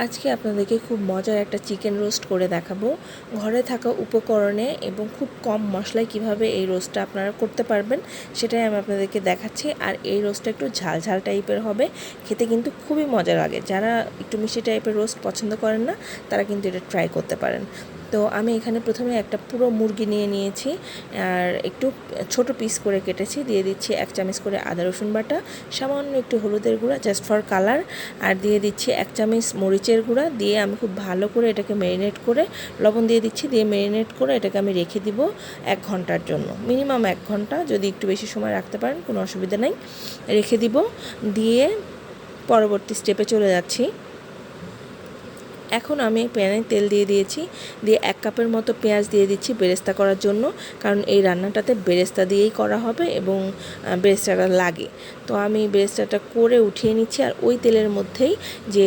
আজকে আপনাদেরকে খুব মজার একটা চিকেন রোস্ট করে দেখাবো। ঘরে থাকা উপকরণে এবং খুব কম মশলায় কিভাবে এই রোস্টটা আপনারা করতে পারবেন সেটাই আমি আপনাদেরকে দেখাচ্ছি। আর এই রোস্টটা একটু ঝাল ঝাল টাইপের হবে, খেতে কিন্তু খুবই মজা লাগে। যারা একটু মিষ্টি টাইপের রোস্ট পছন্দ করেন না তারা কিন্তু এটা ট্রাই করতে পারেন। তো আমি এখানে প্রথমে একটা পুরো মুরগি নিয়ে নিয়েছি আর একটু ছোট পিস করে কেটেছি। দিয়ে দিচ্ছি 1 চামচ করে আদা রসুন বাটা, সামান্য একটু হলুদের গুঁড়া জাস্ট ফর কালার, আর দিয়ে দিচ্ছি 1 চামচ মরিচের গুঁড়া। দিয়ে আমি খুব ভালো করে এটাকে ম্যারিনেট করে লবণ দিয়ে দিচ্ছি, দিয়ে ম্যারিনেট করে এটাকে আমি রেখে দিব 1 ঘন্টার জন্য, মিনিমাম 1 ঘন্টা। যদি একটু বেশি সময় রাখতে পারেন কোনো অসুবিধা নেই, রেখে দিব। দিয়ে পরবর্তী স্টেপে চলে যাচ্ছি। এখন আমি প্যানে তেল দিয়ে দিয়েছি, দিয়ে 1 কাপের মতো পেঁয়াজ দিয়ে দিচ্ছি বেরেস্তা করার জন্য, কারণ এই রান্নাটাতে বেরেস্তা দিয়েই করা হবে এবং বেরেস্তাটা লাগে। তো আমি বেরেস্তাটা করে উঠিয়ে নিচ্ছি, আর ওই তেলের মধ্যেই যে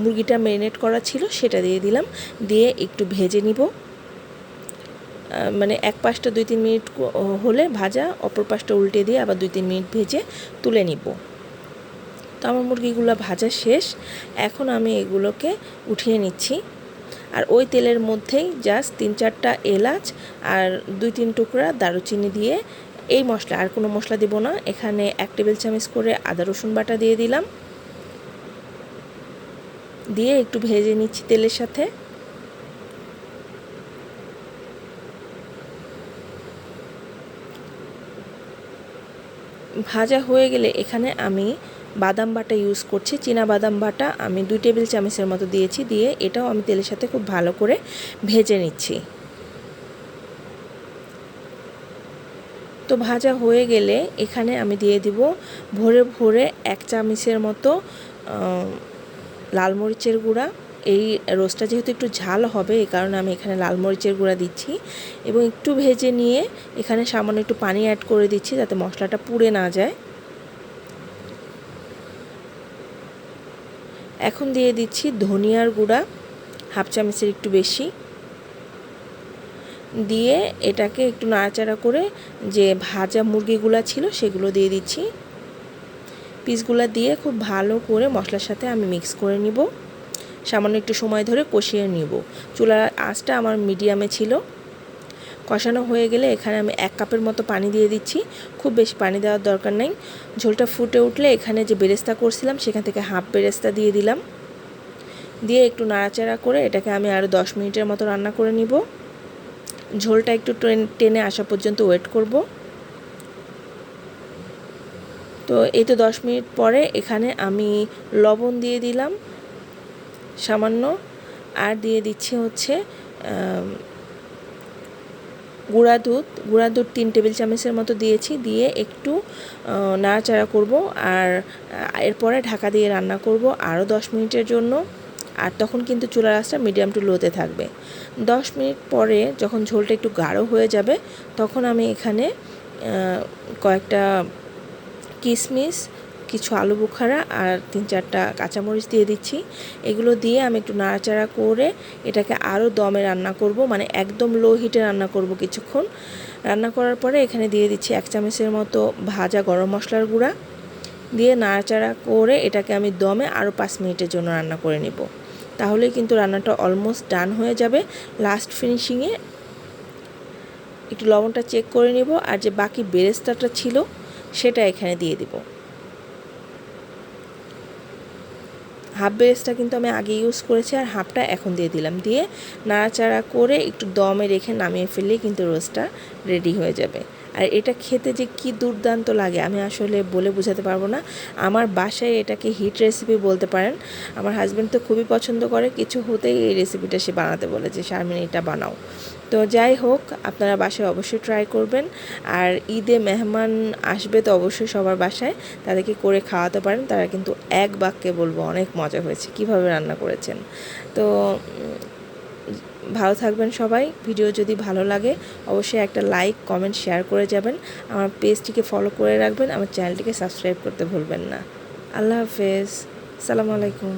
মুরগিটা ম্যারিনেট করা ছিল সেটা দিয়ে দিলাম। দিয়ে একটু ভেজে নিব, মানে এক পাশটা 2-3 মিনিট হলে ভাজা, অপর পাশটা উল্টে দিয়ে আবার 2-3 মিনিট ভেজে তুলে নিব। তো আমার মুরগিগুলো ভাজা শেষ, এখন আমি এগুলোকে উঠিয়ে নিচ্ছি। আর ওই তেলের মধ্যেই জাস্ট 3-4টা এলাচ আর 2-3 টুকরা দারুচিনি দিয়ে, এই মশলা আর কোনো মশলা দিব না। এখানে 1 টেবিল চামচ করে আদা রসুন বাটা দিয়ে দিলাম, দিয়ে একটু ভেজে নিচ্ছি তেলের সাথে। ভাজা হয়ে গেলে এখানে আমি বাদাম বাটা ইউজ করছি, চীনা বাদাম বাটা আমি 2 টেবিল চামচের মতো দিয়েছি। দিয়ে এটাও আমি তেলের সাথে খুব ভালো করে ভেজে নিচ্ছি। তো ভাজা হয়ে গেলে এখানে আমি দিয়ে দিব ভরে ভরে 1 চামচের মতো লাল মরিচের গুঁড়া। এই রোস্টটা যেহেতু একটু ঝাল হবে এই কারণে আমি এখানে লাল মরিচের গুঁড়া দিচ্ছি, এবং একটু ভেজে নিয়ে এখানে সামান্য একটু পানি অ্যাড করে দিচ্ছি যাতে মশলাটা পুড়ে না যায়। এখন দিয়ে দিচ্ছি ধনিয়ার গুঁড়া 1/2 চামচের একটু বেশি, দিয়ে এটাকে একটু নাড়াচাড়া করে যে ভাজা মুরগিগুলো ছিল সেগুলো দিয়ে দিচ্ছি। পিসগুলো দিয়ে খুব ভালো করে মশলার সাথে আমি মিক্স করে নিব, সামান্য একটু সময় ধরে কষিয়ে নিব। চুলার আঁচটা আমার মিডিয়ামে ছিল। কষানো হয়ে গেলে এখানে আমি 1 কাপের মতো পানি দিয়ে দিচ্ছি, খুব বেশি পানি দেওয়ার দরকার নেই। ঝোলটা ফুটে উঠলে এখানে যে বেরেস্তা করছিলাম সেখান থেকে হাফ বেরেস্তা দিয়ে দিলাম, দিয়ে একটু নাড়াচাড়া করে এটাকে আমি আরও 10 মিনিটের মতো রান্না করে নিব। ঝোলটা একটু টেনে আসা পর্যন্ত ওয়েট করব। তো এই তো 10 মিনিট পরে এখানে আমি লবণ দিয়ে দিলাম সামান্য, আর দিয়ে দিচ্ছি হচ্ছে গুঁড়া দুধ 3 টেবিল চামচের মতো দিয়েছি। দিয়ে একটু নাড়াচাড়া করব, আর এরপরে ঢাকা দিয়ে রান্না করব আরও 10 মিনিটের জন্য। আর তখন কিন্তু চুলার আঁচটা মিডিয়াম টু লোতে থাকবে। 10 মিনিট পরে যখন ঝোলটা একটু গাঢ় হয়ে যাবে তখন আমি এখানে কয়েকটা কিশমিশ, কিছু আলু বোখারা আর 3-4টা কাঁচামরিচ দিয়ে দিচ্ছি। এগুলো দিয়ে আমি একটু নাড়াচাড়া করে এটাকে আরও দমে রান্না করব, মানে একদম লো হিটে রান্না করব কিছুক্ষণ। রান্না করার পরে এখানে দিয়ে দিচ্ছি 1 চামচের মতো ভাজা গরম মশলার গুঁড়া, দিয়ে নাড়াচাড়া করে এটাকে আমি দমে আরও 5 মিনিটের জন্য রান্না করে নেব। তাহলে কিন্তু রান্নাটা অলমোস্ট ডান হয়ে যাবে। লাস্ট ফিনিশিংয়ে একটু লবণটা চেক করে নেব, আর যে বাকি বেরেস্তাটা ছিল সেটা এখানে দিয়ে দিব। হাফ বেরেস্তা কিন্তু আমি আগে ইউজ করেছি, আর হাফটা এখন দিয়ে দিলাম। দিয়ে নাড়াচাড়া করে একটু দমে রেখে নামিয়ে ফেললেই কিন্তু রোস্টটা রেডি হয়ে যাবে। আর এটা খেতে যে কি দুর্দান্ত লাগে আমি আসলে বলে বোঝাতে পারবো না। আমার বাসায় এটাকে হিট রেসিপি বলতে পারেন। আমার হাজব্যান্ড তো খুবই পছন্দ করে, কিছু হতেই এই রেসিপিটা সে বানাতে বলে যে শারমিন এটা বানাও। তো যাই হোক, আপনারা বাসায় অবশ্যই ট্রাই করবেন। আর ঈদে মেহমান আসবে তো অবশ্যই সবার বাসায়, তাদেরকে করে খাওয়াতে পারেন। তারা কিন্তু এক বাক্যে বলবো অনেক মজা হয়েছে, কিভাবে রান্না করেছেন। তো ভালো থাকবেন সবাই। ভিডিও যদি ভালো লাগে অবশ্যই একটা লাইক, কমেন্ট, শেয়ার করে যাবেন। আমার পেজটিকে ফলো করে রাখবেন, আমার চ্যানেলটিকে সাবস্ক্রাইব করতে ভুলবেন না। আল্লাহ হাফেজ, আসসালামু আলাইকুম।